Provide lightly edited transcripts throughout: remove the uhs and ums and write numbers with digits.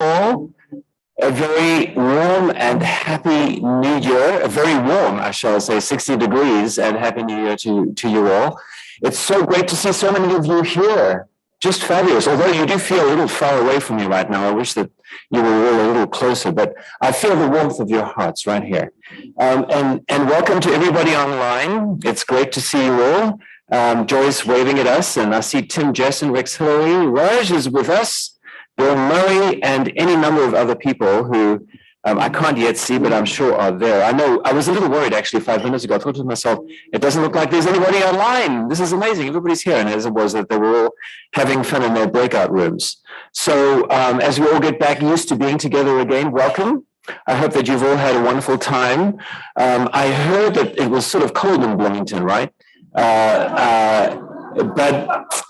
all a very warm and happy new year, a very warm, I shall say, 60 degrees, and happy new year to you all. It's so great to see so many of you here. Just fabulous. Although you do feel a little far away from me right now. I wish that you were all a little closer, but I feel the warmth of your hearts right here. And welcome to everybody online. It's great to see you all. Joyce waving at us, and I see Tim, Jess, and Rex Hillary. Raj is with us. Bill Murray, and any number of other people who I can't yet see, but I'm sure are there. I know I was a little worried actually 5 minutes ago. I thought to myself, it doesn't look like there's anybody online. This is amazing. Everybody's here. And as it was, that they were all having fun in their breakout rooms. So as we all get back used to being together again, welcome. I hope that you've all had a wonderful time. I heard that it was sort of cold in Bloomington, right? But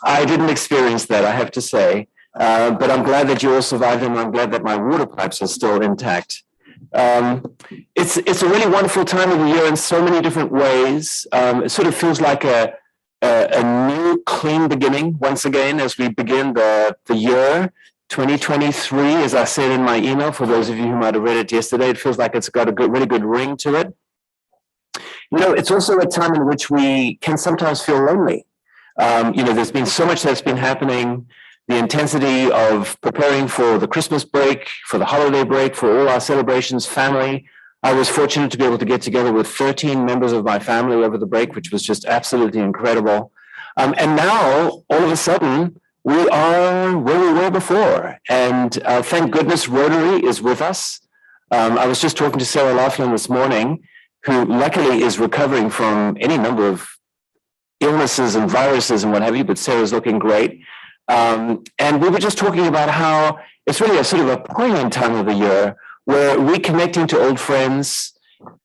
I didn't experience that, I have to say. But I'm glad that you all survived, and I'm glad that my water pipes are still intact. It's a really wonderful time of the year in so many different ways. It sort of feels like a new, clean beginning once again as we begin the year 2023. As I said in my email, for those of you who might have read it yesterday, it feels like it's got a really good ring to it. You know, it's also a time in which we can sometimes feel lonely. There's been so much that's been happening. The intensity of preparing for the Christmas break, for the holiday break, for all our celebrations, family. I was fortunate to be able to get together with 13 members of my family over the break, which was just absolutely incredible. And now, all of a sudden, we are where we were before. And thank goodness Rotary is with us. I was just talking to Sarah Laughlin this morning, who luckily is recovering from any number of illnesses and viruses and what have you, but Sarah's looking great. And we were just talking about how it's really a sort of a poignant time of the year where reconnecting to old friends,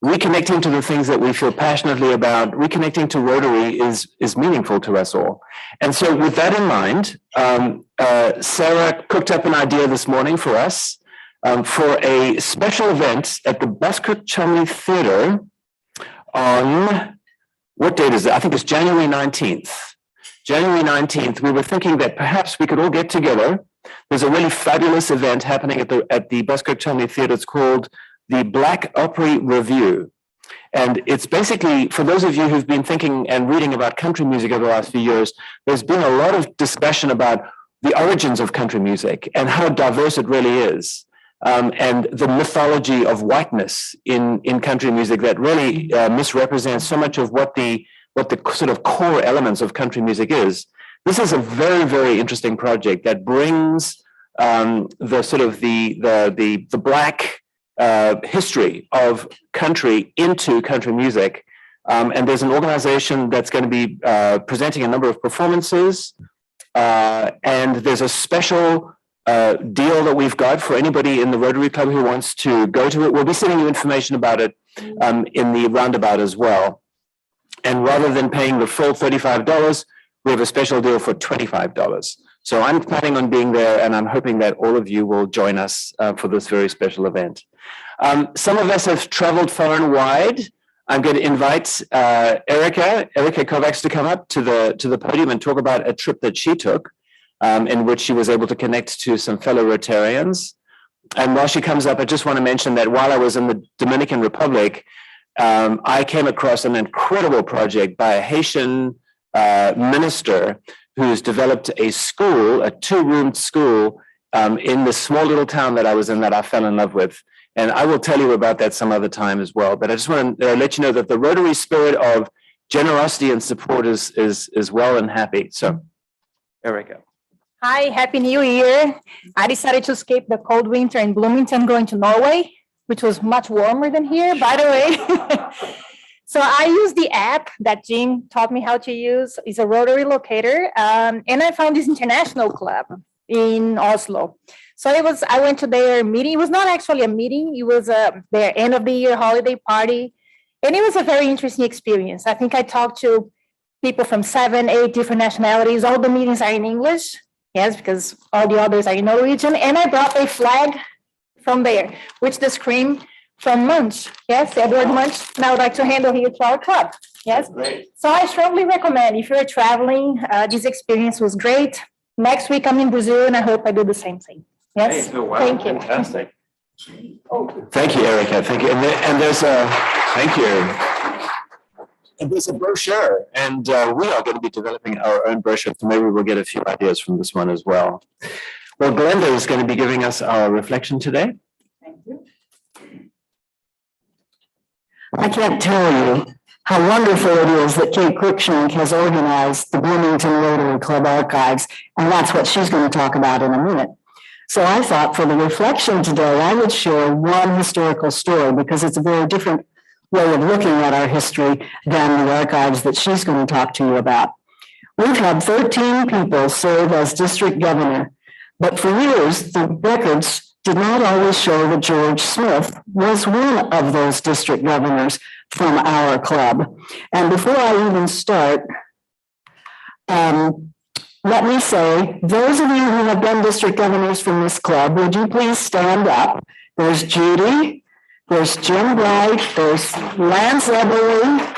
reconnecting to the things that we feel passionately about, reconnecting to Rotary is meaningful to us all. And so with that in mind, Sarah cooked up an idea this morning for us for a special event at the Cruikshank Theater on, what date is it? I think it's January 19th. January 19th, we were thinking that perhaps we could all get together. There's a really fabulous event happening at the Cruikshank Theater. It's called the Black Opry Review. And it's basically, for those of you who've been thinking and reading about country music over the last few years, there's been a lot of discussion about the origins of country music and how diverse it really is. And the mythology of whiteness in country music that really misrepresents so much of what the sort of core elements of country music is. This is a very, very interesting project that brings the sort of the black history of country into country music. And there's an organization that's going to be presenting a number of performances. And there's a special deal that we've got for anybody in the Rotary Club who wants to go to it. We'll be sending you information about it in the roundabout as well. And rather than paying the full $35, we have a special deal for $25. So I'm planning on being there, and I'm hoping that all of you will join us for this very special event. Some of us have traveled far and wide. I'm going to invite Erica Kovacs to come up to the podium and talk about a trip that she took, in which she was able to connect to some fellow Rotarians. And while she comes up, I just want to mention that while I was in the Dominican Republic, I came across an incredible project by a Haitian minister who's developed a school, a 2-roomed school in the small little town that I was in that I fell in love with. And I will tell you about that some other time as well. But I just want to let you know that the Rotary spirit of generosity and support is well and happy. So, Erica. Hi, Happy New Year. I decided to escape the cold winter in Bloomington, going to Norway, which was much warmer than here, by the way. So I used the app that Jim taught me how to use. It's a Rotary locator. And I found this international club in Oslo. So I went to their meeting. It was not actually a meeting. It was their end of the year holiday party. And it was a very interesting experience. I think I talked to people from 7, 8 different nationalities. All the meetings are in English. Yes, because all the others are in Norwegian. And I brought a flag from there, which the scream from Munch. Yes, Edward Munch. And I would like to handle here to our club. Yes. Great. So I strongly recommend, if you're traveling, this experience was great. Next week I'm in Brazil, and I hope I do the same thing. Yes, Hey, oh, wow, thank you. fantastic. Thank you, Erica. Thank you. And there's a, thank you. And there's a brochure, and we are going to be developing our own brochure, so maybe we'll get a few ideas from this one as well. Well, Glenda is going to be giving us our reflection today. Thank you. I can't tell you how wonderful it is that Kate Cruikshank has organized the Bloomington Rotary Club archives, and that's what she's going to talk about in a minute. So I thought for the reflection today, I would share one historical story because it's a very different way of looking at our history than the archives that she's going to talk to you about. We've had 13 people serve as district governor, but for years, the records did not always show that George Smith was one of those district governors from our club. And before I even start, let me say, those of you who have been district governors from this club, would you please stand up? There's Judy, there's Jim Bright, there's Lance Eberly.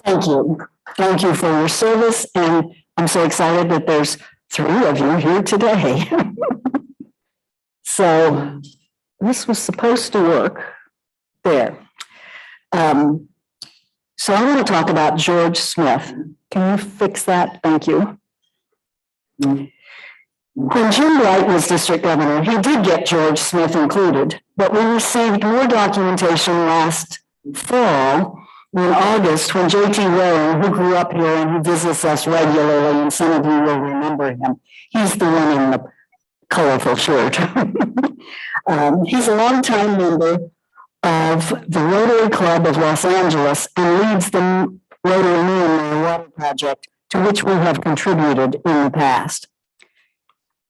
Thank you. Thank you for your service, and I'm so excited that there's 3 of you here today. So this was supposed to work there. So I want to talk about George Smith. Can you fix that? Thank you. When Jim Bright was district governor, he did get George Smith included, but we received more documentation last fall in August when J.T. Rowe, who grew up here and who visits us regularly, and some of you will remember him. He's the one in the colorful shirt. He's a longtime member of the Rotary Club of Los Angeles and leads the Rotary Millionaire Water Project, to which we have contributed in the past.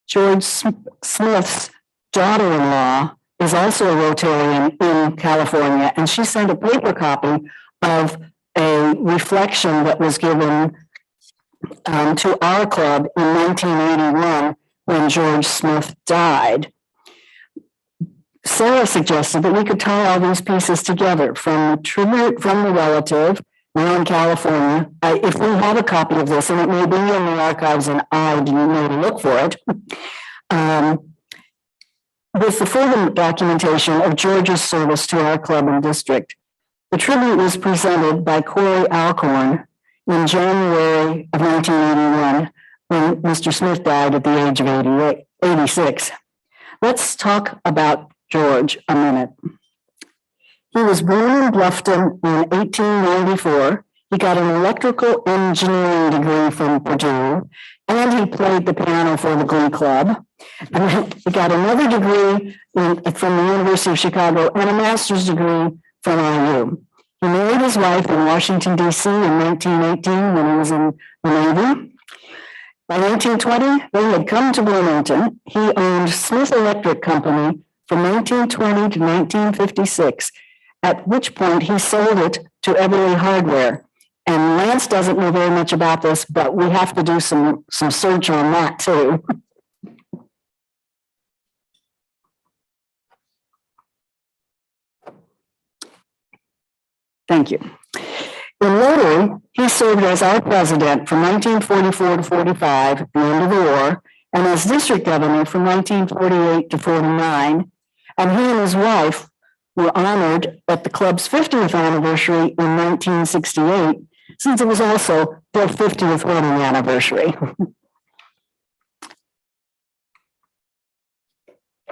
George Smith's daughter-in-law is also a Rotarian in California, and she sent a paper copy of a reflection that was given to our club in 1981 when George Smith died. Sarah suggested that we could tie all these pieces together, from the tribute from the relative, now in California. If we have a copy of this, and it may be in the archives and I didn't know to look for it, with the further documentation of George's service to our club and district. The tribute was presented by Corey Alcorn in January of 1981, when Mr. Smith died at the age of 86. Let's talk about George a minute. He was born in Bluffton in 1894. He got an electrical engineering degree from Purdue, and he played the piano for the Glee Club. And he got another degree from the University of Chicago and a master's degree from IU. He married his wife in Washington, D.C. in 1918 when he was in the Navy. By 1920, they had come to Bloomington. He owned Smith Electric Company from 1920 to 1956, at which point he sold it to Everly Hardware. And Lance doesn't know very much about this, but we have to do some search on that too. Thank you. In Rotary, he served as our president from 1944 to 45, the end of the war, and as district governor from 1948 to 49. And he and his wife were honored at the club's 50th anniversary in 1968, since it was also their 50th wedding anniversary.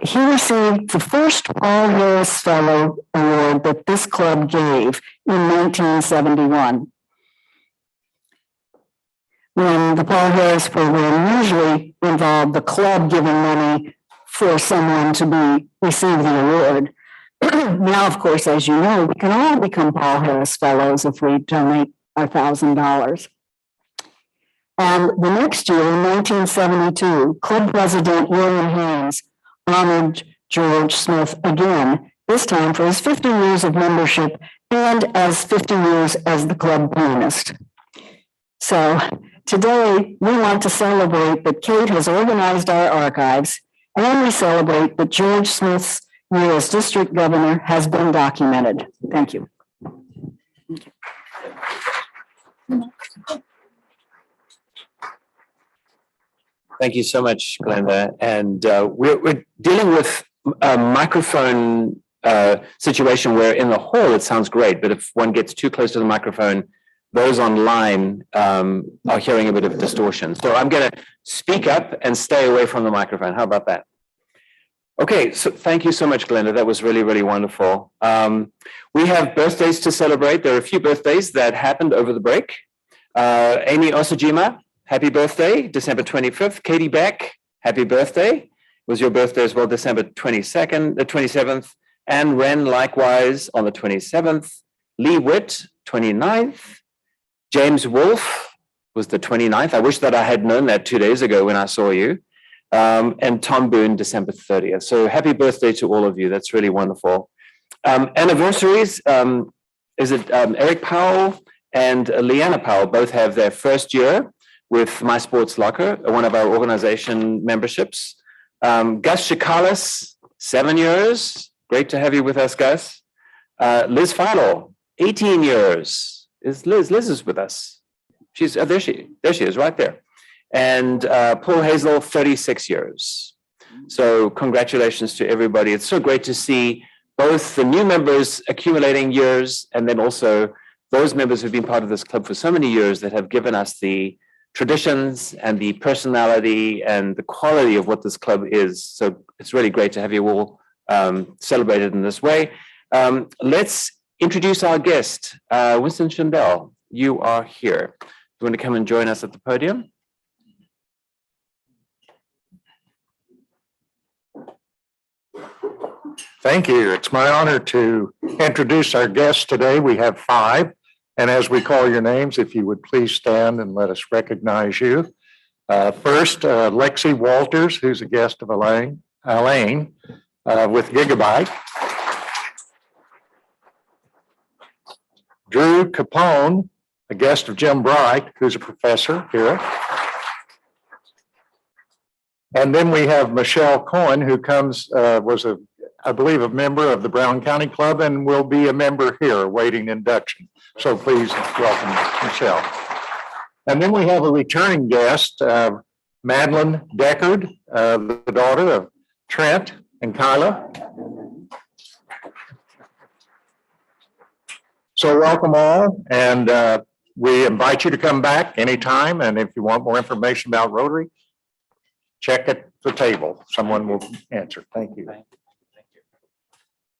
He received the first Paul Harris Fellow Award that this club gave in 1971. When the Paul Harris program usually involved the club giving money for someone to receive the award. Now, of course, as you know, we can all become Paul Harris Fellows if we donate $1,000. And the next year, in 1972, Club President William Haynes honored George Smith again, this time for his 50 years of membership and as 50 years as the club pianist. So today, we want to celebrate that Kate has organized our archives, and we celebrate that George Smith's year as district governor has been documented. Thank you. Thank you so much, Glenda. And we're dealing with a microphone situation where in the hall it sounds great, but if one gets too close to the microphone, those online are hearing a bit of distortion. So I'm going to speak up and stay away from the microphone. How about that? Okay, so thank you so much, Glenda. That was really, really wonderful. We have birthdays to celebrate. There are a few birthdays that happened over the break. Amy Osajima, happy birthday, December 25th. Katie Beck, happy birthday. It was your birthday as well, December 22nd, the 27th. Anne Wren, likewise, on the 27th. Lee Witt, 29th. James Wolfe was the 29th. I wish that I had known that 2 days ago when I saw you. And Tom Boone, December 30th. So happy birthday to all of you. That's really wonderful. Anniversaries, is it Eric Powell and Leanna Powell both have their first year with My Sports Locker, one of our organization memberships. Gus Chikalis, 7 years. Great to have you with us, Gus. Liz Fidel, 18 years. Liz is with us. She's there she is right there. And Paul Hazel, 36 years. So congratulations to everybody. It's so great to see both the new members accumulating years and then also those members who've been part of this club for so many years that have given us the traditions and the personality and the quality of what this club is. So it's really great to have you all celebrated in this way. Let's introduce our guest, Winston Schindel. You are here. You want to come and join us at the podium? Thank you. It's my honor to introduce our guests today. We have 5. And as we call your names, if you would please stand and let us recognize you. First, Lexi Walters, who's a guest of Elaine with Gigabyte. Drew Capone, a guest of Jim Bright, who's a professor here. And then we have Michelle Cohen, who was I believe, a member of the Brown County Club and will be a member here awaiting induction. So please welcome Michelle. And then we have a returning guest, Madeline Deckard, the daughter of Trent and Kyla. So welcome all, and we invite you to come back anytime. And if you want more information about Rotary, check at the table. Someone will answer. Thank you.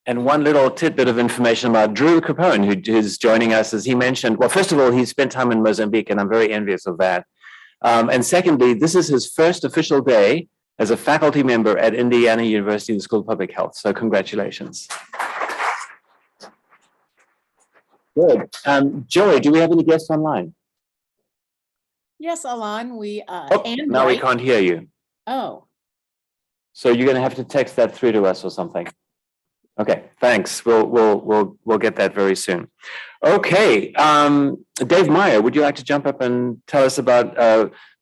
And one little tidbit of information about Drew Capone, who is joining us, as he mentioned. Well, first of all, he spent time in Mozambique, and I'm very envious of that. And secondly, this is his first official day as a faculty member at Indiana University School of Public Health. So congratulations. Good. Joey, do we have any guests online? Yes, Alon, we Now we can't hear you. Oh. So you're going to have to text that through to us or something. Okay, thanks. We'll get that very soon. Okay, Dave Meyer, would you like to jump up and tell us about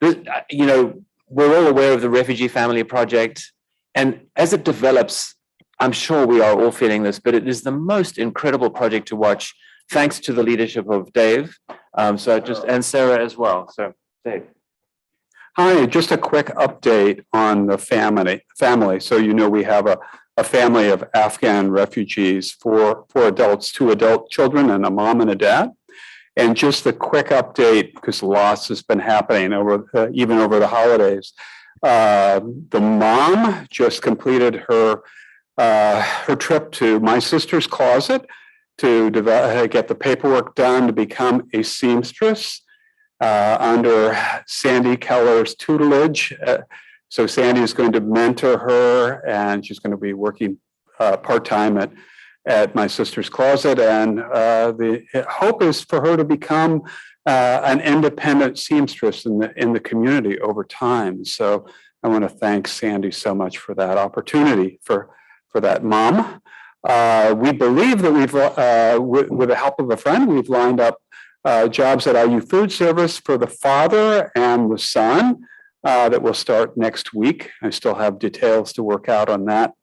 this? You know, we're all aware of the Refugee Family Project, and as it develops, I'm sure we are all feeling this, but it is the most incredible project to watch, thanks to the leadership of Dave. And Sarah as well. So, Dave. Hi, just a quick update on the family. So you know we have a family of Afghan refugees, four adults, 2 adult children, and a mom and a dad. And just a quick update, because loss has been happening even over the holidays. The mom just completed her trip to my sister's closet to get the paperwork done to become a seamstress under Sandy Keller's tutelage. So Sandy is going to mentor her, and she's going to be working part-time at my sister's closet. And the hope is for her to become an independent seamstress in the community over time. So I want to thank Sandy so much for that opportunity for that mom. We believe that with the help of a friend, we've lined up jobs at IU Food Service for the father and the son. That will start next week. I still have details to work out on that.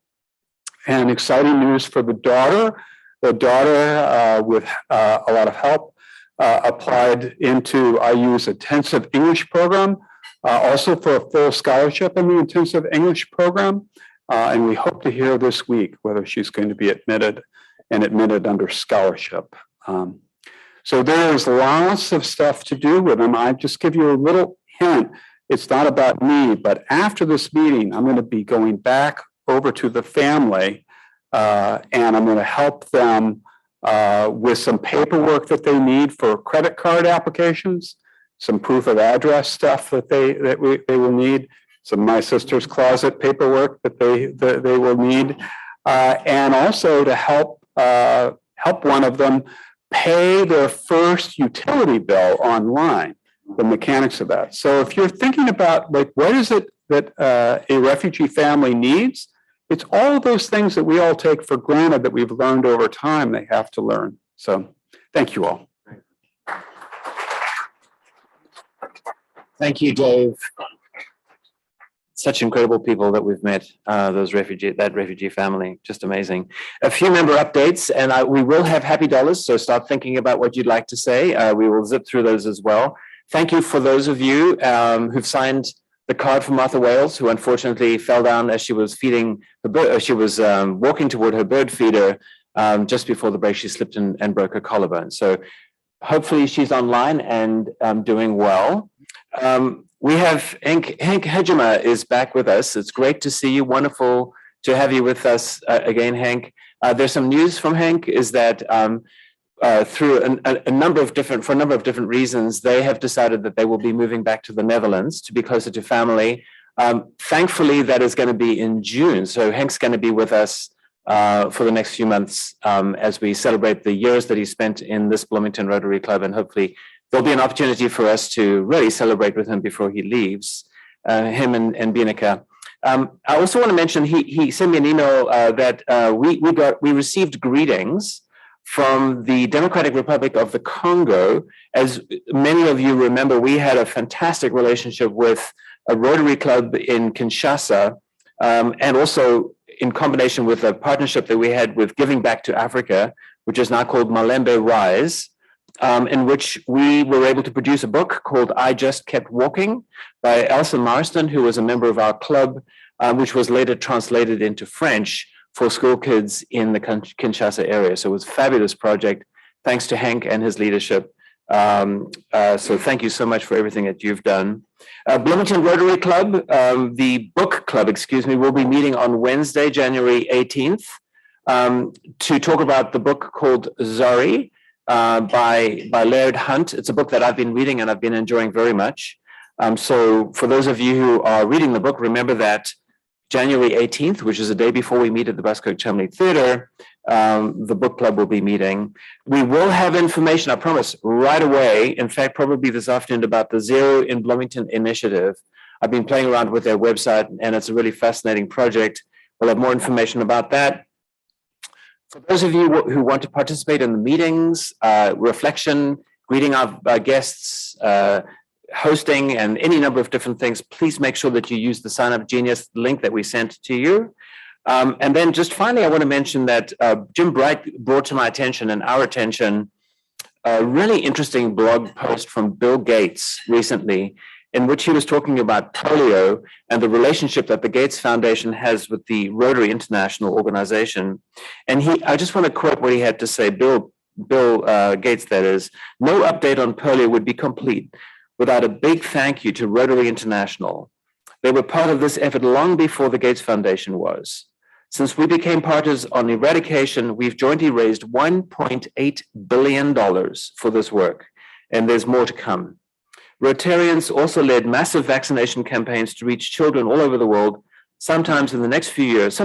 And exciting news for the daughter. The daughter, with a lot of help, applied into IU's intensive English program Also for a full scholarship in the intensive English program. And we hope to hear this week whether she's going to be admitted under scholarship. So there is lots of stuff to do with them. I just give you a little hint. It's not about me, but after this meeting, I'm going to be going back over to the family and I'm going to help them with some paperwork that they need for credit card applications, some proof of address stuff that they will need, some My Sister's Closet paperwork that they will need, and also to help one of them pay their first utility bill online, the mechanics of that. So if you're thinking about like what is it that a refugee family needs, it's all of those things that we all take for granted that we've learned over time they have to learn. So thank you all. Thank you, Dave. Such incredible people that we've met, that refugee family, just amazing. A few member updates, and we will have happy dollars, so start thinking about what you'd like to say. We will zip through those as well. Thank you for those of you who've signed the card for Martha Wales, who unfortunately fell down as she was feeding her bird. She was walking toward her bird feeder just before the break. She slipped and broke her collarbone. So hopefully she's online and doing well. We have Hank Hejima is back with us. It's great to see you. Wonderful to have you with us again, Hank. There's some news from Hank is that through a number of different reasons, they have decided that they will be moving back to the Netherlands to be closer to family. Thankfully, that is going to be in June. So Hank's going to be with us for the next few months as we celebrate the years that he spent in this Bloomington Rotary Club, and hopefully there'll be an opportunity for us to really celebrate with him before he leaves, him and Bianca. I also want to mention he sent me an email that we received greetings from the Democratic Republic of the Congo. As many of you remember, we had a fantastic relationship with a Rotary Club in Kinshasa, and also in combination with a partnership that we had with Giving Back to Africa, which is now called Malembe Rise, in which we were able to produce a book called I Just Kept Walking by Elsa Marston, who was a member of our club, which was later translated into French for school kids in the Kinshasa area. So it was a fabulous project, thanks to Hank and his leadership. So thank you so much for everything that you've done. Bloomington Rotary Club, the book club, will be meeting on Wednesday, January 18th, to talk about the book called Zari by Laird Hunt. It's a book that I've been reading and I've been enjoying very much. So for those of you who are reading the book, remember that January 18th, which is the day before we meet at the Buskirk Chumley Theatre, the book club will be meeting. We will have information, I promise, right away. In fact, probably this afternoon, about the Zero in Bloomington initiative. I've been playing around with their website, and it's a really fascinating project. We'll have more information about that. For those of you who want to participate in the meetings, reflection, greeting our guests, hosting, and any number of different things, please make sure that you use the Sign Up Genius link that we sent to you. And then just finally, I want to mention that Jim Bright brought to my attention and our attention a really interesting blog post from Bill Gates recently, in which he was talking about polio and the relationship that the Gates Foundation has with the Rotary International organization. And I just want to quote what he had to say, Bill Gates, that is, "No update on polio would be complete without a big thank you to Rotary International. They were part of this effort long before the Gates Foundation was. Since we became partners on eradication, we've jointly raised $1.8 billion for this work, and there's more to come. Rotarians also led massive vaccination campaigns to reach children all over the world, sometime in the next few years,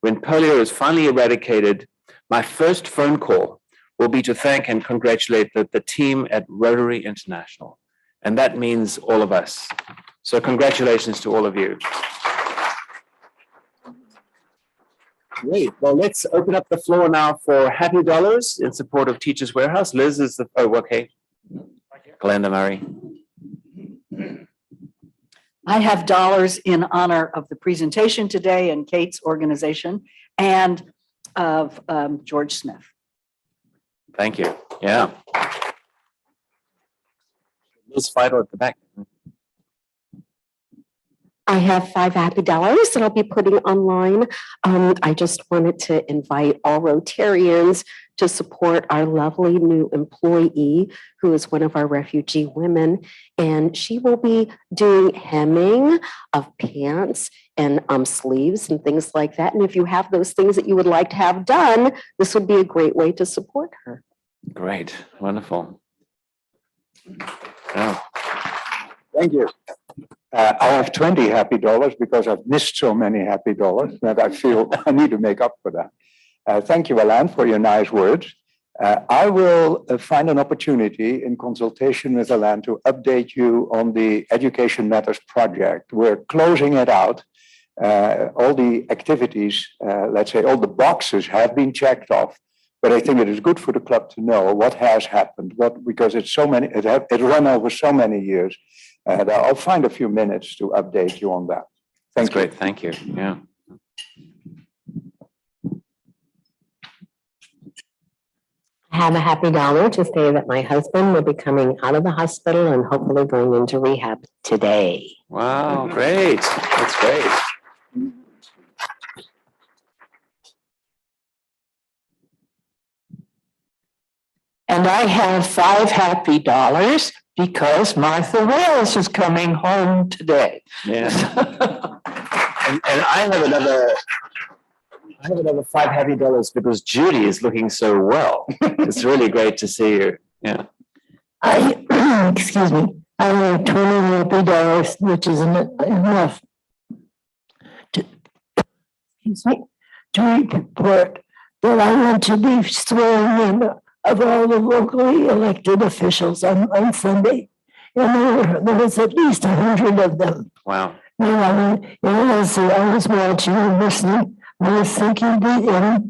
when polio is finally eradicated. My first phone call will be to thank and congratulate the team at Rotary International." And that means all of us. So congratulations to all of you. Great. Well, let's open up the floor now for Happy Dollars in support of Teachers Warehouse. Liz is okay. Glenda Murray. I have dollars in honor of the presentation today and Kate's organization and of George Smith. Thank you. Yeah. It's vital at the back. I have $5 that I'll be putting online. I just wanted to invite all Rotarians to support our lovely new employee who is one of our refugee women. And she will be doing hemming of pants and sleeves and things like that. And if you have those things that you would like to have done, this would be a great way to support her. Great, wonderful. Oh. Thank you. I have 20 happy dollars because I've missed so many happy dollars that I feel I need to make up for that. Thank you, Alan, for your nice words. I will find an opportunity in consultation with Alan to update you on the Education Matters project. We're closing it out. All the activities, let's say all the boxes have been checked off. But I think it is good for the club to know what has happened, because it's so many, it run over so many years. I'll find a few minutes to update you on that. That's great. Thank you. Yeah. I have a happy dollar to say that my husband will be coming out of the hospital and hopefully going into rehab today. Wow, great. That's great. And I have $5 happy because Martha Wells is coming home today. Yeah. and I have another $5 happy because Judy is looking so well. It's really great to see you. Yeah. Excuse me, I have $20 happy, which is enough to, excuse me, to report that I want to be sworn in of all the locally elected officials on Sunday. And there was at least 100 of them. Wow. And I was watching and listening. I was thinking that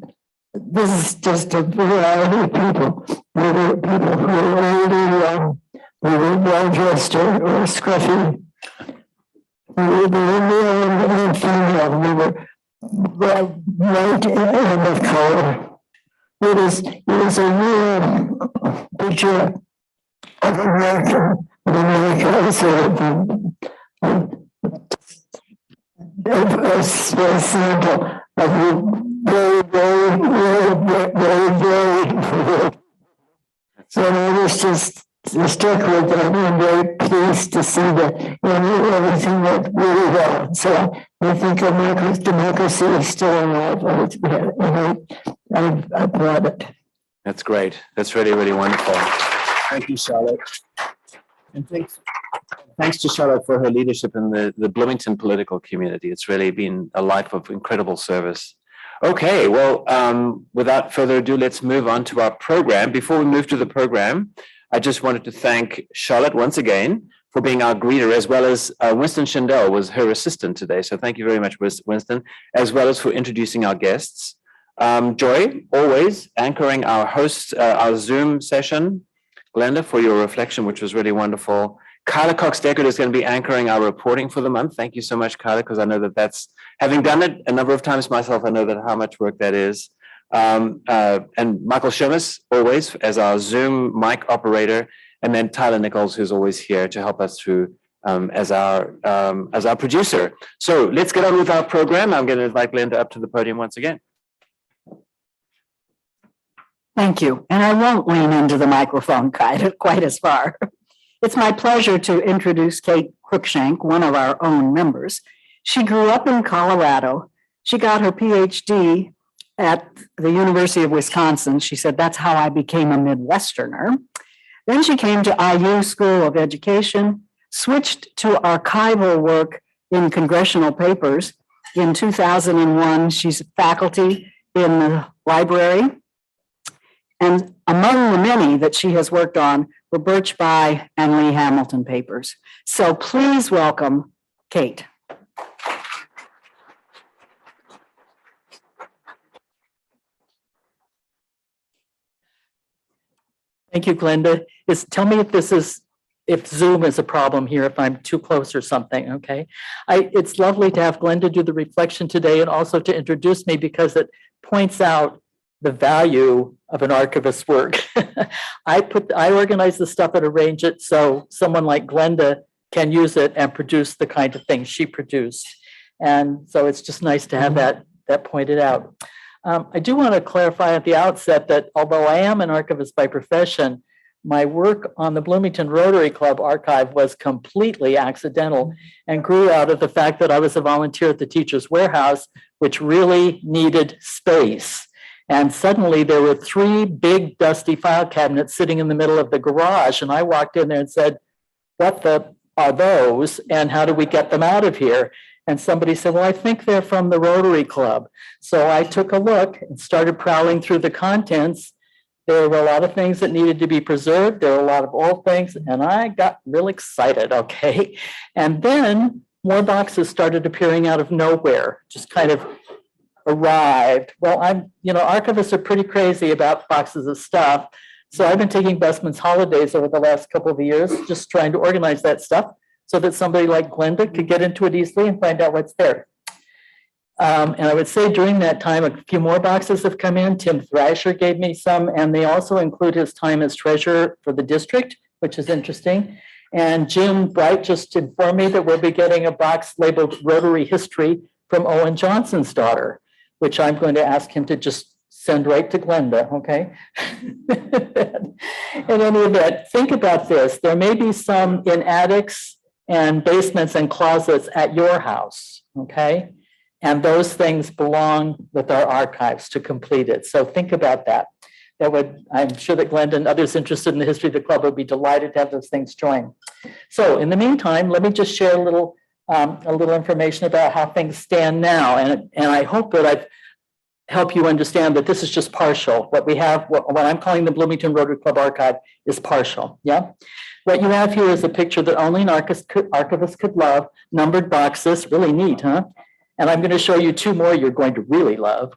this is just a variety of people. There were people who were old or young. They were well-dressed or scruffy. They were male and female. They were white and of color. It is a real picture of America. A sample of very so I was just stuck with them and very pleased to see that everything went really well. So I think America's democracy is still alive. And I applaud it. That's great. That's really, really wonderful. Thank you, Charlotte. And thanks to Charlotte for her leadership in the Bloomington political community. It's really been a life of incredible service. Okay, well, without further ado, let's move on to our program. Before we move to the program, I just wanted to thank Charlotte once again for being our greeter, as well as Winston Schindel was her assistant today. So thank you very much, Winston, as well as for introducing our guests. Joy, always anchoring our our Zoom session. Glenda, for your reflection, which was really wonderful. Kyla Cox-Deckard is going to be anchoring our reporting for the month. Thank you so much, Kyla, because I know that's, having done it a number of times myself, I know that how much work that is. And Michael Shemus, always, as our Zoom mic operator. And then Tyler Nichols, who's always here to help us through as our producer. So let's get on with our program. I'm going to invite Glenda up to the podium once again. Thank you. And I won't lean into the microphone quite as far. It's my pleasure to introduce Kate Cruikshank, one of our own members. She grew up in Colorado. She got her PhD at the University of Wisconsin. She said, that's how I became a Midwesterner. Then she came to IU School of Education, switched to archival work in congressional papers. In 2001, she's faculty in the library. And among the many that she has worked on were Birch Bayh and Lee Hamilton papers. So please welcome Kate. Thank you, Glenda. Tell me if Zoom is a problem here, if I'm too close or something, okay? It's lovely to have Glenda do the reflection today and also to introduce me because it points out the value of an archivist's work. I organize the stuff and arrange it so someone like Glenda can use it and produce the kind of things she produced. And so it's just nice to have that pointed out. I do want to clarify at the outset that although I am an archivist by profession, my work on the Bloomington Rotary Club archive was completely accidental and grew out of the fact that I was a volunteer at the Teachers Warehouse, which really needed space. And suddenly there were 3 big dusty file cabinets sitting in the middle of the garage. And I walked in there and said, what the are those and how do we get them out of here? And somebody said, well, I think they're from the Rotary Club. So I took a look and started prowling through the contents. There were a lot of things that needed to be preserved. There were a lot of old things, and I got real excited, okay? And then more boxes started appearing out of nowhere, just kind of arrived. Well, archivists are pretty crazy about boxes of stuff. So I've been taking Bestman's holidays over the last couple of years, just trying to organize that stuff so that somebody like Glenda could get into it easily and find out what's there. And I would say during that time, a few more boxes have come in. Tim Thrasher gave me some, and they also include his time as treasurer for the district, which is interesting. And Jim Bright just informed me that we'll be getting a box labeled Rotary History from Owen Johnson's daughter, which I'm going to ask him to just send right to Glenda, okay? In any event, think about this. There may be some in attics and basements and closets at your house, okay? And those things belong with our archives to complete it. So think about that. I'm sure that Glenda and others interested in the history of the club would be delighted to have those things join. So in the meantime, let me just share a little information about how things stand now. And I hope that I've helped you understand that this is just partial. What we have, what I'm calling the Bloomington Rotary Club archive is partial, yeah? What you have here is a picture that only an archivist could love, numbered boxes, really neat, huh? And I'm going to show you 2 more you're going to really love.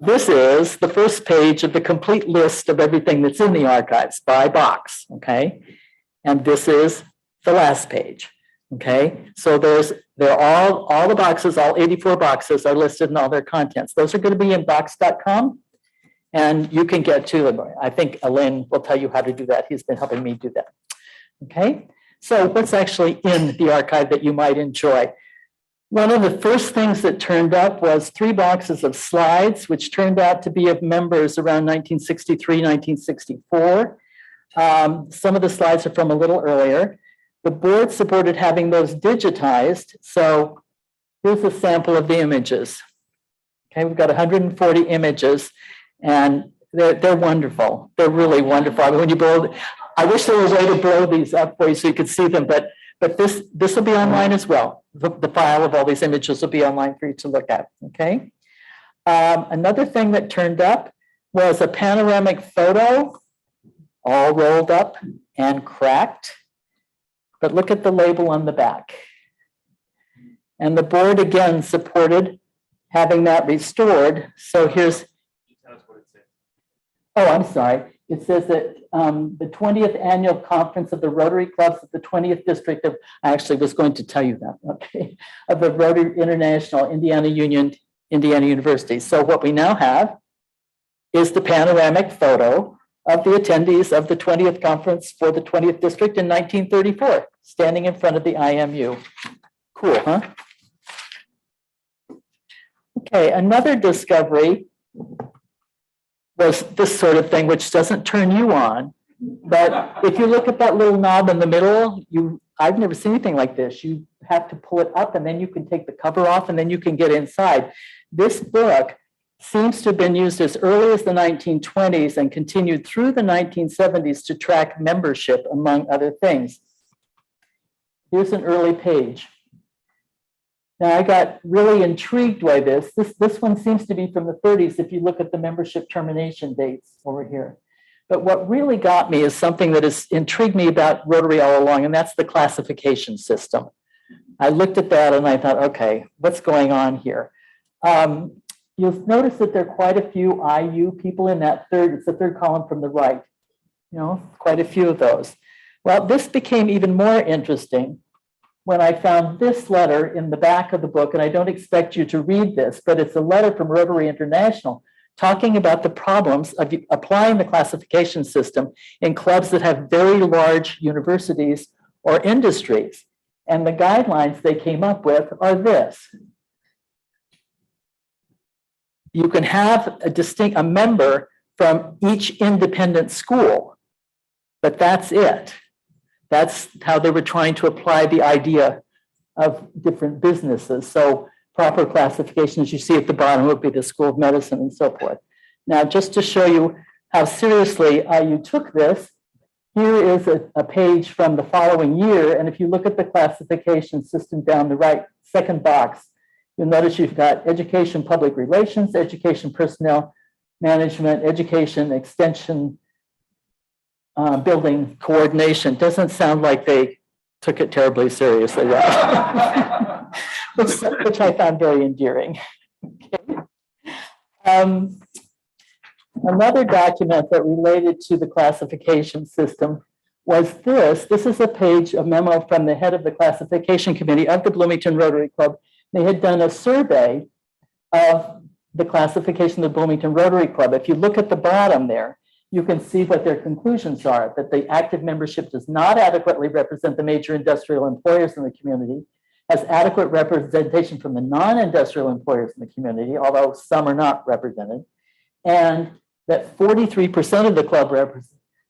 This is the first page of the complete list of everything that's in the archives by box, okay? And this is the last page, okay? So they're all the boxes, all 84 boxes are listed in all their contents. Those are going to be in box.com, and you can get to them. I think Elaine will tell you how to do that. He's been helping me do that, okay? So what's actually in the archive that you might enjoy? One of the first things that turned up was 3 boxes of slides, which turned out to be of members around 1963, 1964. Some of the slides are from a little earlier. The board supported having those digitized. So here's a sample of the images. Okay, we've got 140 images, and they're wonderful. They're really wonderful. I mean, when you blow, I wish there was a way to blow these up for you so you could see them, but this will be online as well. The file of all these images will be online for you to look at, okay? Another thing that turned up was a panoramic photo, all rolled up and cracked. But look at the label on the back. And the board again supported having that restored. So here's, oh, I'm sorry. It says that the 20th annual conference of the Rotary Clubs of the 20th district of, I actually was going to tell you that, okay, of the Rotary International Indiana Union, Indiana University. So what we now have is the panoramic photo of the attendees of the 20th conference for the 20th district in 1934, standing in front of the IMU. Cool, huh? Okay, another discovery was this sort of thing, which doesn't turn you on. But if you look at that little knob in the middle, I've never seen anything like this. You have to pull it up and then you can take the cover off and then you can get inside. This book seems to have been used as early as the 1920s and continued through the 1970s to track membership, among other things. Here's an early page. Now, I got really intrigued by this. This one seems to be from the 30s if you look at the membership termination dates over here. But what really got me is something that has intrigued me about Rotary all along, and that's the classification system. I looked at that and I thought, okay, what's going on here? You'll notice that there are quite a few IU people in that it's the third column from the right. You know, quite a few of those. Well, this became even more interesting when I found this letter in the back of the book, and I don't expect you to read this, but it's a letter from Rotary International talking about the problems of applying the classification system in clubs that have very large universities or industries. And the guidelines they came up with are this. You can have a member from each independent school, but that's it. That's how they were trying to apply the idea of different businesses. So proper classification, as you see at the bottom, would be the School of Medicine and so forth. Now, just to show you how seriously you took this, here is a page from the following year. And if you look at the classification system down the right, second box, you'll notice you've got education, public relations, education, personnel management, education, extension, building coordination. Doesn't sound like they took it terribly seriously, right? which I found very endearing. Okay. Another document that related to the classification system was this. This is a page, a memo from the head of the classification committee of the Bloomington Rotary Club. They had done a survey of the classification of the Bloomington Rotary Club. If you look at the bottom there, you can see what their conclusions are, that the active membership does not adequately represent the major industrial employers in the community, has adequate representation from the non-industrial employers in the community, although some are not represented, and that 43% of the club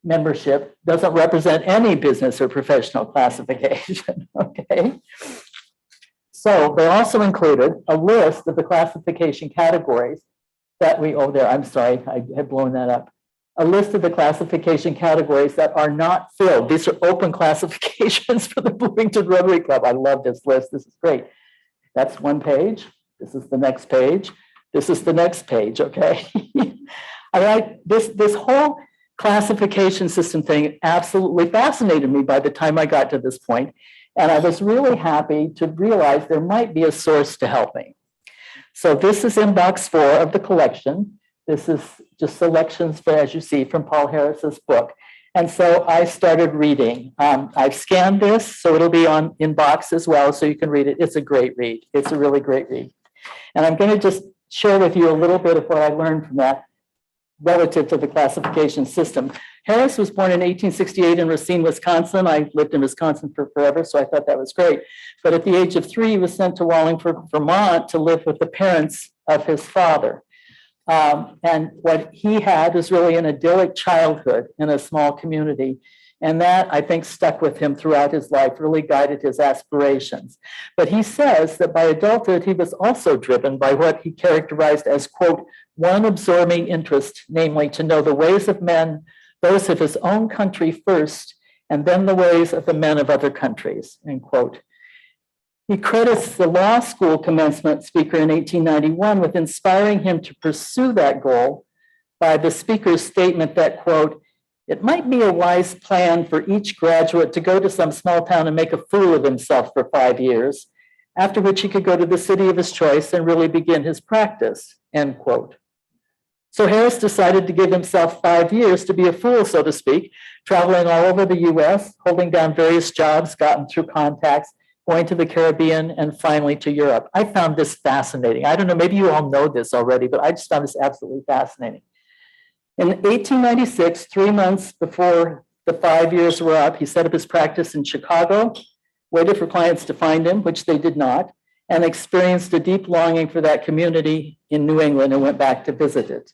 membership doesn't represent any business or professional classification, okay? So they also included a list of the classification categories that I'm sorry, I had blown that up. A list of the classification categories that are not filled. These are open classifications for the Bloomington Rotary Club. I love this list. This is great. That's one page. This is the next page. This is the next page, okay? All right, this whole classification system thing absolutely fascinated me by the time I got to this point. And I was really happy to realize there might be a source to help me. So this is in box 4 of the collection. This is just selections, for, as you see, from Paul Harris's book. And so I started reading. I've scanned this, so it'll be in box as well, so you can read it. It's a great read. It's a really great read. And I'm going to just share with you a little bit of what I learned from that relative to the classification system. Harris was born in 1868 in Racine, Wisconsin. I lived in Wisconsin for forever, so I thought that was great. But at the age of 3, he was sent to Wallingford, Vermont to live with the parents of his father. And what he had was really an idyllic childhood in a small community. And that, I think, stuck with him throughout his life, really guided his aspirations. But he says that by adulthood, he was also driven by what he characterized as, quote, one absorbing interest, namely to know the ways of men, those of his own country first, and then the ways of the men of other countries, end quote. He credits the law school commencement speaker in 1891 with inspiring him to pursue that goal by the speaker's statement that, quote, it might be a wise plan for each graduate to go to some small town and make a fool of himself for 5 years, after which he could go to the city of his choice and really begin his practice, end quote. So Harris decided to give himself 5 years to be a fool, so to speak, traveling all over the US, holding down various jobs gotten through contacts, going to the Caribbean, and finally to Europe. I found this fascinating. I don't know, maybe you all know this already, but I just found this absolutely fascinating. In 1896, 3 months before the 5 years were up, he set up his practice in Chicago, waited for clients to find him, which they did not, and experienced a deep longing for that community in New England and went back to visit it.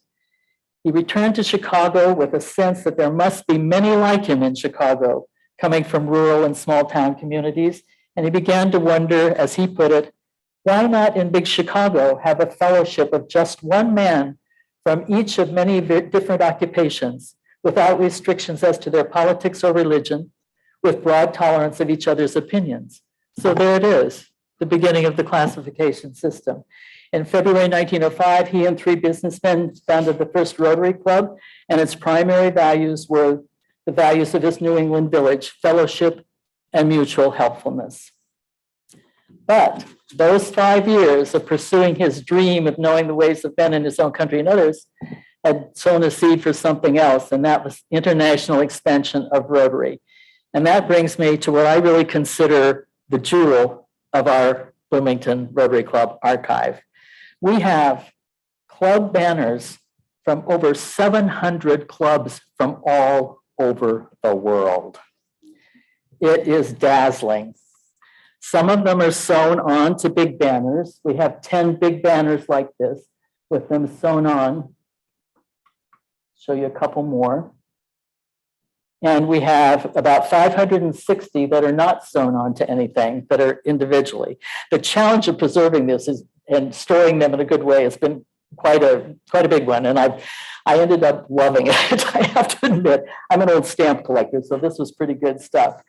He returned to Chicago with a sense that there must be many like him in Chicago, coming from rural and small town communities. And he began to wonder, as he put it, why not in big Chicago have a fellowship of just one man from each of many different occupations, without restrictions as to their politics or religion, with broad tolerance of each other's opinions. So there it is, the beginning of the classification system. In February 1905, he and 3 businessmen founded the first Rotary Club, and its primary values were the values of his New England village, fellowship and mutual helpfulness. But those 5 years of pursuing his dream of knowing the ways of men in his own country and others had sown a seed for something else, and that was international expansion of Rotary. And that brings me to what I really consider the jewel of our Bloomington Rotary Club archive. We have club banners from over 700 clubs from all over the world. It is dazzling. Some of them are sewn on to big banners. We have 10 big banners like this with them sewn on. Show you a couple more. And we have about 560 that are not sewn onto anything, that are individually. The challenge of preserving this is and storing them in a good way has been quite a big one. And I ended up loving it. I have to admit, I'm an old stamp collector, so this was pretty good stuff.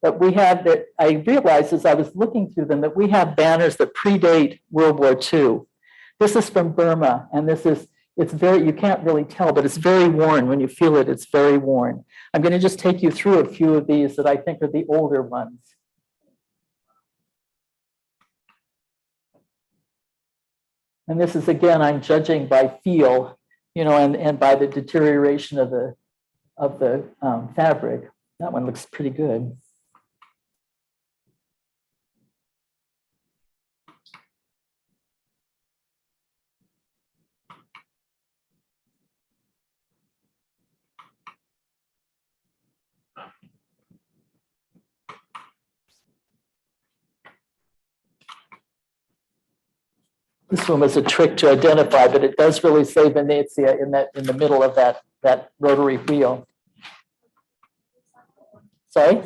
But we have that, I realized as I was looking through them that we have banners that predate World War II. This is from Burma, and it's very, you can't really tell, but it's very worn. When you feel it, it's very worn. I'm going to just take you through a few of these that I think are the older ones. And this is, again, I'm judging by feel, and by the deterioration of the fabric. That one looks pretty good. This one was a trick to identify, but it does really say Venezia in the middle of that rotary wheel. Sorry?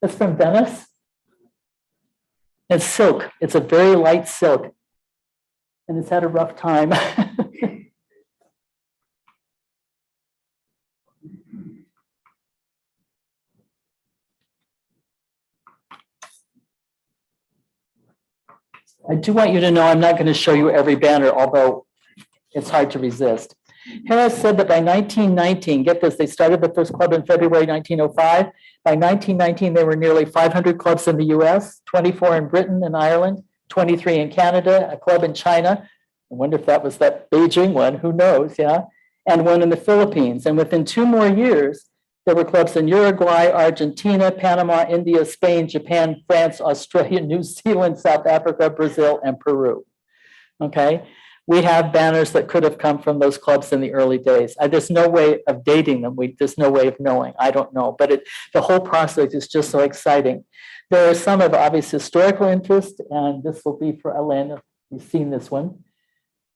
It's from Venice. It's silk. It's a very light silk. And it's had a rough time. I do want you to know I'm not going to show you every banner, although it's hard to resist. Harris said that by 1919, get this, they started the first club in February 1905. By 1919, there were nearly 500 clubs in the US, 24 in Britain and Ireland, 23 in Canada, a club in China. I wonder if that was that Beijing one, who knows, yeah? And one in the Philippines. And within 2 more years, there were clubs in Uruguay, Argentina, Panama, India, Spain, Japan, France, Australia, New Zealand, South Africa, Brazil, and Peru. Okay, we have banners that could have come from those clubs in the early days. There's no way of dating them. There's no way of knowing. I don't know, but the whole process is just so exciting. There are some of obvious historical interest, and this will be for Ellen, if you've seen this one.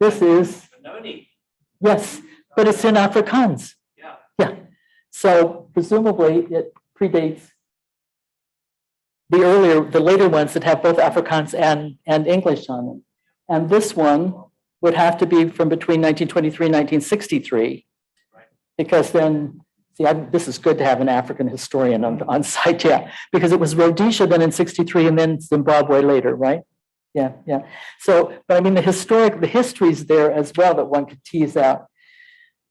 This is, yes, but it's in Afrikaans. Yeah. So presumably it predates the later ones that have both Afrikaans and English on them. And this one would have to be from between 1923 and 1963, because then, see, this is good to have an African historian on site, yeah, because it was Rhodesia then in 63 and then Zimbabwe later, right? Yeah. So, but I mean, the history's there as well that one could tease out.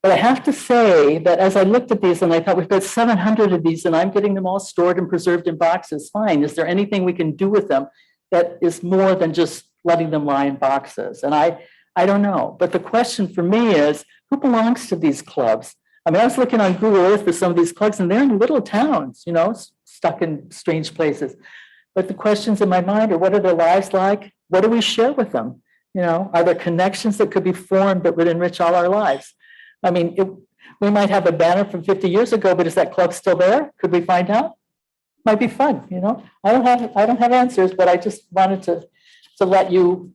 But I have to say that as I looked at these and I thought, we've got 700 of these and I'm getting them all stored and preserved in boxes, fine. Is there anything we can do with them that is more than just letting them lie in boxes? And I don't know. But the question for me is, who belongs to these clubs? I mean, I was looking on Google Earth for some of these clubs and they're in little towns, stuck in strange places. But the questions in my mind are, what are their lives like? What do we share with them? Are there connections that could be formed that would enrich all our lives? I mean, we might have a banner from 50 years ago, but is that club still there? Could we find out? Might be fun, I don't have answers, but I just wanted to let you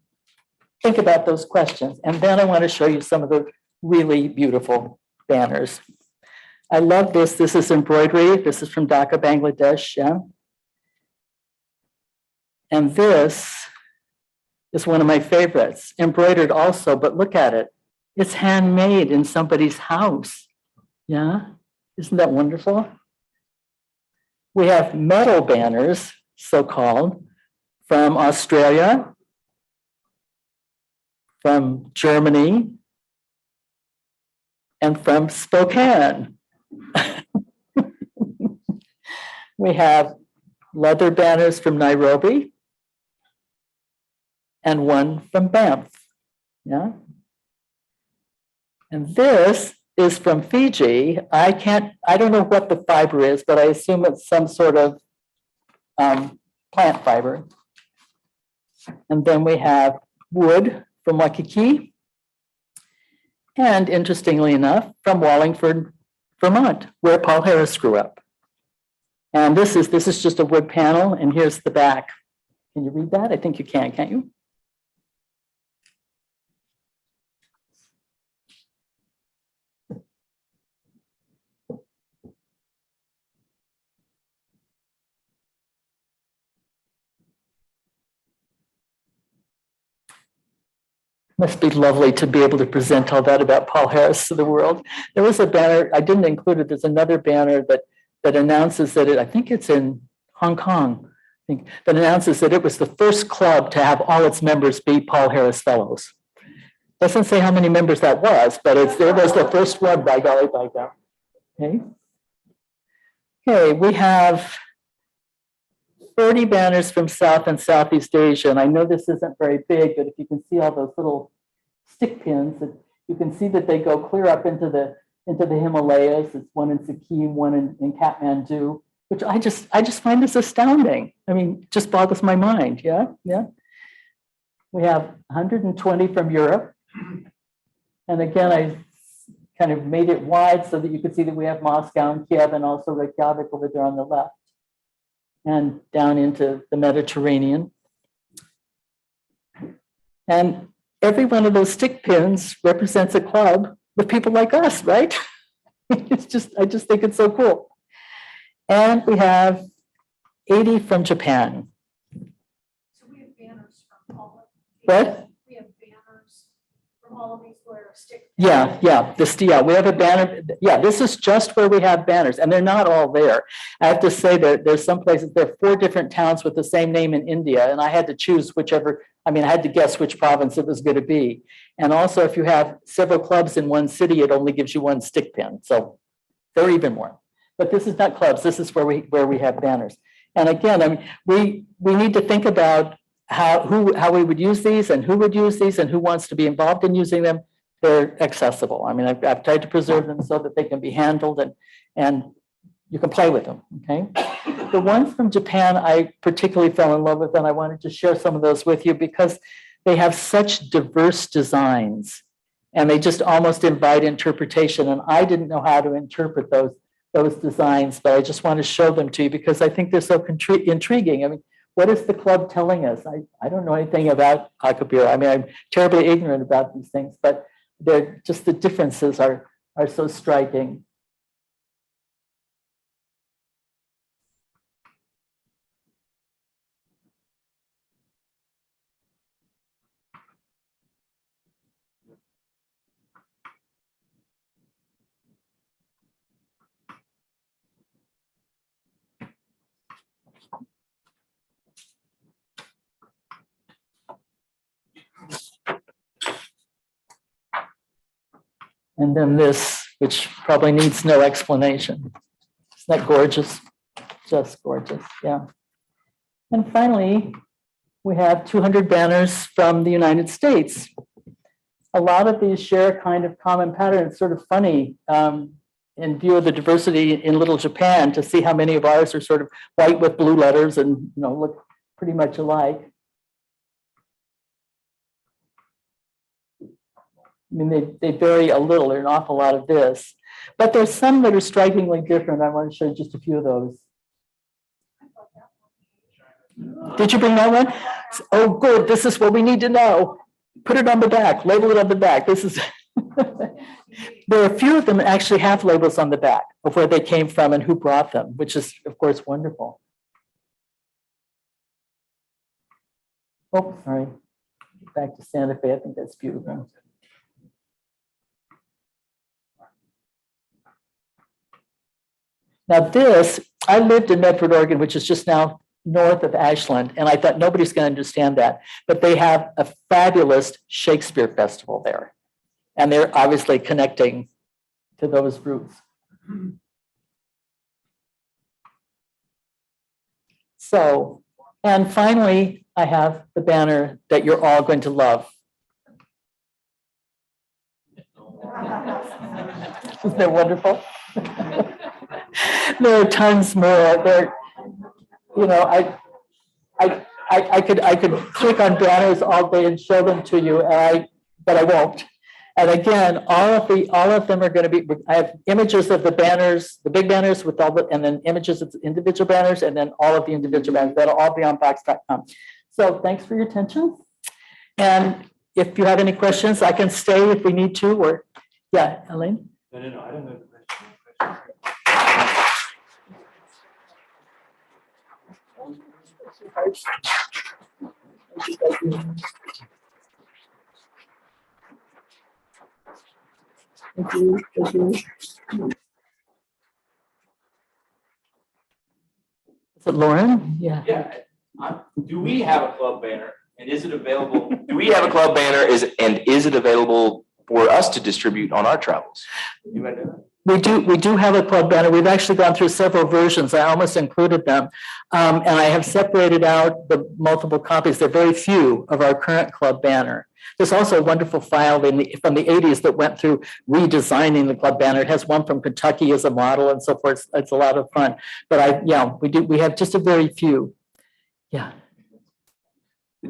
think about those questions. And then I want to show you some of the really beautiful banners. I love this. This is embroidery. This is from Dhaka, Bangladesh. Yeah. And this is one of my favorites, embroidered also, but look at it. It's handmade in somebody's house. Yeah, isn't that wonderful? We have metal banners, so-called, from Australia, from Germany, and from Spokane. We have leather banners from Nairobi and one from Banff. Yeah. And this is from Fiji. I don't know what the fiber is, but I assume it's some sort of plant fiber. And then we have wood from Waikiki. and interestingly enough, from Wallingford, Vermont, where Paul Harris grew up. And this is just a wood panel, and here's the back. Can you read that? I think you can, can't you? Must be lovely to be able to present all that about Paul Harris to the world. There was a banner, I didn't include it, there's another banner that announces that I think it's in Hong Kong, that announces that it was the first club to have all its members be Paul Harris Fellows. Doesn't say how many members that was, but it was the first one, by golly, by God. Okay, we have 30 banners from South and Southeast Asia, and I know this isn't very big, but if you can see all those little stick pins, you can see that they go clear up into the Himalayas. It's one in Sikkim, one in Kathmandu, which I just find this astounding. I mean, just boggles my mind. Yeah. We have 120 from Europe, and again, I kind of made it wide so that you could see that we have Moscow and Kiev, and also Reykjavik over there on the left, and down into the Mediterranean. And every one of those stick pins represents a club with people like us, right? I just think it's so cool. And we have 80 from Japan. So we have banners from all of these. What? We have banners from all of these where stick. Yeah, we have a banner. Yeah, this is just where we have banners, and they're not all there. I have to say that there's some places, there are 4 different towns with the same name in India, and I had to choose I had to guess which province it was going to be. And also, if you have several clubs in one city, it only gives you 1 stick pin. So there are even more. But this is not clubs. This is where we have banners. And again, I mean, we need to think about how we would use these, and who would use these, and who wants to be involved in using them. They're accessible. I mean, I've tried to preserve them so that they can be handled and you can play with them, okay? The ones from Japan, I particularly fell in love with, and I wanted to share some of those with you because they have such diverse designs, and they just almost invite interpretation. And I didn't know how to interpret those designs, but I just want to show them to you because I think they're so intriguing. I mean, what is the club telling us? I don't know anything about Akabira. I mean, I'm terribly ignorant about these things, but they're just the differences are so striking. And then this, which probably needs no explanation. Isn't that gorgeous? Just gorgeous, yeah. And finally, we have 200 banners from the United States. A lot of these share a kind of common pattern. It's sort of funny in view of the diversity in Little Japan to see how many of ours are sort of white with blue letters and look pretty much alike. I mean, they vary a little. There's an awful lot of this, but there's some that are strikingly different. I want to show you just a few of those. Did you bring that one? Oh, good. This is what we need to know. Put it on the back. Label it on the back. This is. There are a few of them that actually have labels on the back of where they came from and who brought them, which is, of course, wonderful. Oh, sorry. Back to Santa Fe. I think that's beautiful. Now this, I lived in Medford, Oregon, which is just now north of Ashland, and I thought nobody's going to understand that. But they have a fabulous Shakespeare festival there, and they're obviously connecting to those roots. So, and finally, I have the banner that you're all going to love. Isn't that wonderful? There are tons more. There, I could click on banners all day and show them to you, but I won't. And again, all of them are going to be, I have images of the banners, the big banners with all the, and then images of the individual banners, and then all of the individual banners. That'll all be on box.com. So thanks for your attention. And if you have any questions, I can stay if we need to, or, yeah, Elaine? No, I don't know the question. Thank you. Thank you. Is it Lauren? Yeah. Yeah. Do we have a club banner and is it available? Do we have a club banner is it available for us to distribute on our travels? You might know that. We do have a club banner. We've actually gone through several versions. I almost included them. And I have separated out the multiple copies. There are very few of our current club banner. There's also a wonderful file from the 80s that went through redesigning the club banner. It has one from Kentucky as a model and so forth. It's a lot of fun. But we have just a very few. Yeah.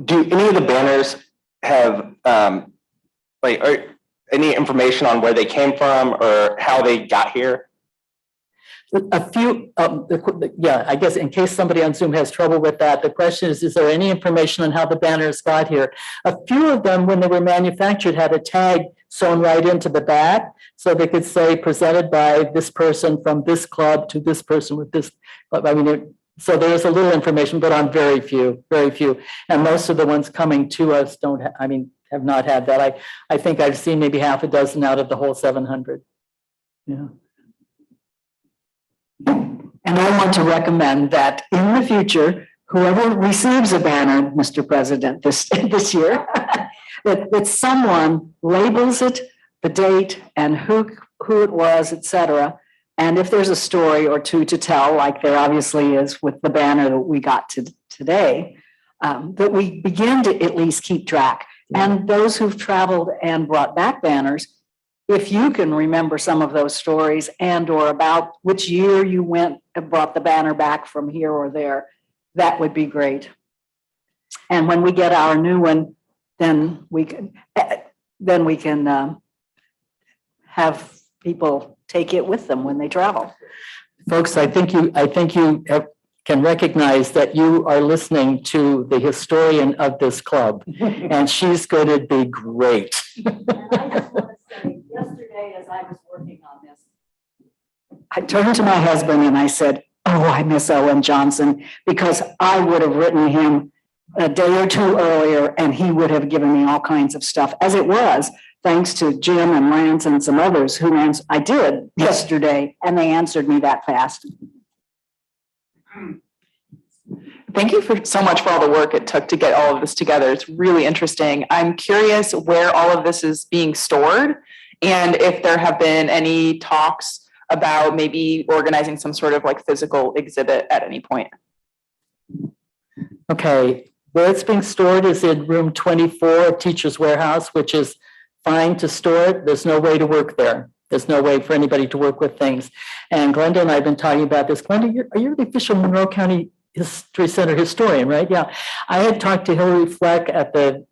Do any of the banners have any information on where they came from or how they got here? A few, yeah, I guess in case somebody on Zoom has trouble with that, the question is there any information on how the banners got here? A few of them, when they were manufactured, had a tag sewn right into the back, so they could say presented by this person from this club to this person with this club. I mean, so there's a little information, but on very few. And most of the ones coming to us have not had that. I think I've seen maybe half a dozen out of the whole 700. Yeah. And I want to recommend that in the future, whoever receives a banner, Mr. President, this year, that someone labels it, the date, and who it was, et cetera. And if there's a story or two to tell, like there obviously is with the banner that we got today, that we begin to at least keep track. And those who've traveled and brought back banners, if you can remember some of those stories and or about which year you went and brought the banner back from here or there, that would be great. And when we get our new one, then we can have people take it with them when they travel. Folks, I think you can recognize that you are listening to the historian of this club, and she's going to be great. And I just want to say, yesterday as I was working on this, I turned to my husband and I said, "Oh, I miss Owen Johnson," because I would have written him a day or two earlier and he would have given me all kinds of stuff. As it was, thanks to Jim and Lance and some others who I did yesterday, and they answered me that fast. Thank you so much for all the work it took to get all of this together. It's really interesting. I'm curious where all of this is being stored and if there have been any talks about maybe organizing some sort of like physical exhibit at any point. Okay, where it's being stored is in room 24 of Teacher's Warehouse, which is fine to store it. There's no way to work there. There's no way for anybody to work with things. And Glenda and I have been talking about this. Glenda, are you the official Monroe County History Center historian, right? Yeah. I had talked to Hillary Fleck at the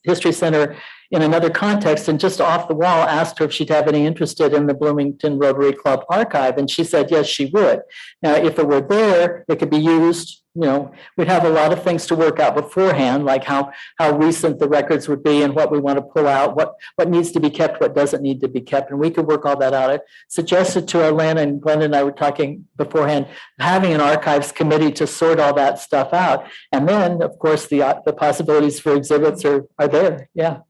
History Center in another context, and just off the wall asked her if she'd have any interest in the Bloomington Rotary Club archive, and she said yes, she would. Now, if it were there, it could be used. We'd have a lot of things to work out beforehand, like how recent the records would be and what we want to pull out, what needs to be kept, what doesn't need to be kept, and we could work all that out. I suggested to Atlanta, and Glenda and I were talking beforehand, having an archives committee to sort all that stuff out. And then, of course, the possibilities for exhibits are there. Yeah.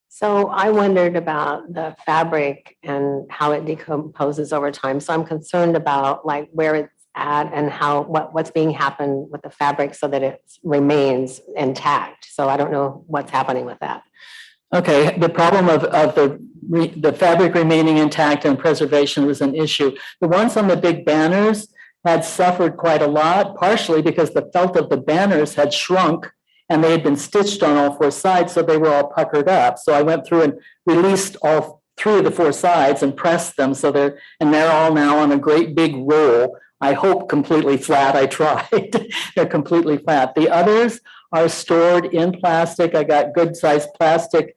So I wondered about the fabric and how it decomposes over time. So I'm concerned about like where it's at and what's being happened with the fabric so that it remains intact. So I don't know what's happening with that. Okay, the problem of the fabric remaining intact and preservation was an issue. The ones on the big banners had suffered quite a lot, partially because the felt of the banners had shrunk and they had been stitched on all four sides, so they were all puckered up. So I went through and released all three of the four sides and pressed them, so they're all now on a great big roll. I hope completely flat. I tried. They're completely flat. The others are stored in plastic. I got good sized plastic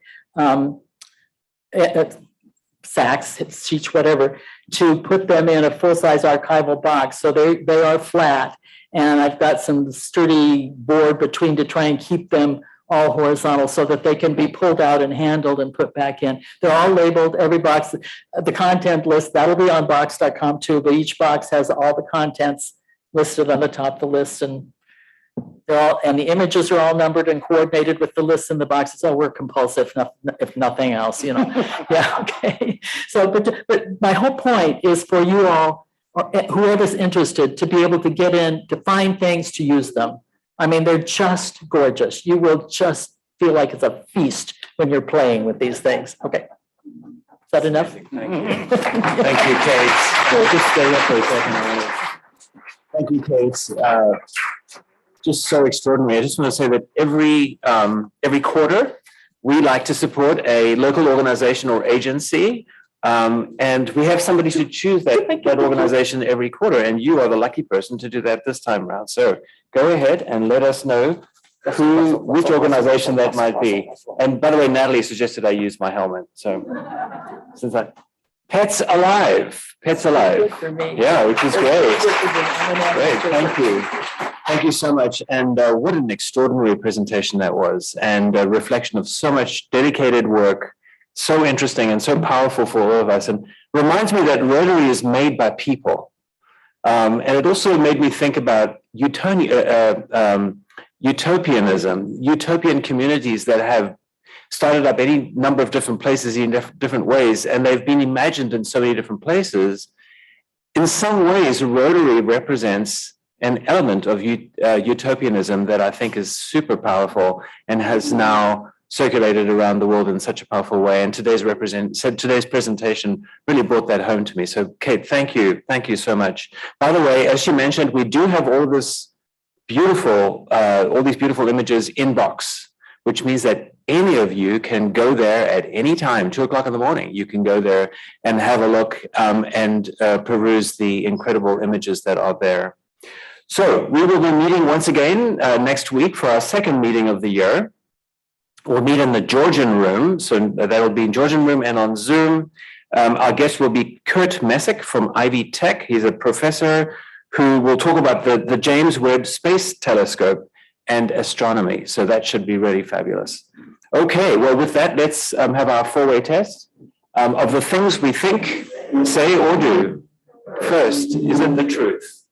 sacks, sheets, whatever, to put them in a full-size archival box. So they are flat. And I've got some sturdy board between to try and keep them all horizontal so that they can be pulled out and handled and put back in. They're all labeled, every box, the content list, that'll be on box.com too, but each box has all the contents listed on the top of the list, and they're all, and the images are all numbered and coordinated with the lists in the boxes. Oh, we're compulsive, if nothing else, you know. Yeah, okay. So, but my whole point is for you all, or whoever's interested, to be able to get in, to find things, to use them. I mean, they're just gorgeous. You will just feel like it's a feast when you're playing with these things. Okay. Is that enough? Thank you. Thank you, Kate. Just stay up for a second. Thank you, Kate. Just so extraordinary. I just want to say that every quarter, we like to support a local organization or agency. And we have somebody to choose that organization every quarter. And you are the lucky person to do that this time around. So go ahead and let us know which organization that might be. And by the way, Natalie suggested I use my helmet. So since Pets Alive. Yeah, which is great. Great, thank you. Thank you so much. And what an extraordinary presentation that was, and a reflection of so much dedicated work, so interesting and so powerful for all of us, and reminds me that Rotary is made by people. And it also made me think about utopianism, utopian communities that have started up any number of different places in different ways, and they've been imagined in so many different places. In some ways, Rotary represents an element of utopianism that I think is super powerful and has now circulated around the world in such a powerful way. And today's presentation really brought that home to me. So Kate, thank you so much. By the way, as you mentioned, we do have all these beautiful images in box, which means that any of you can go there at any time, 2:00 in the morning. You can go there and have a look and peruse the incredible images that are there. So we will be meeting once again next week for our second meeting of the year. We'll meet in the Georgian room. So that'll be in Georgian room and on Zoom. Our guest will be Kurt Messick from Ivy Tech. He's a professor who will talk about the James Webb Space Telescope and astronomy. So that should be really fabulous. Okay, well, with that, let's have our four-way test of the things we think, say, or do. First, is it the truth?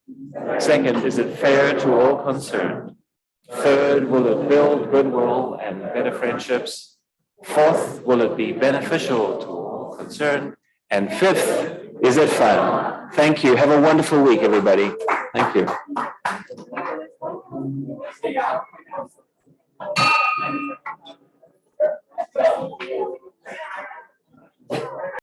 Second, is it fair to all concerned? Third, will it build goodwill and better friendships? Fourth, will it be beneficial to all concerned? And fifth, is it fun? Thank you. Have a wonderful week, everybody. Thank you.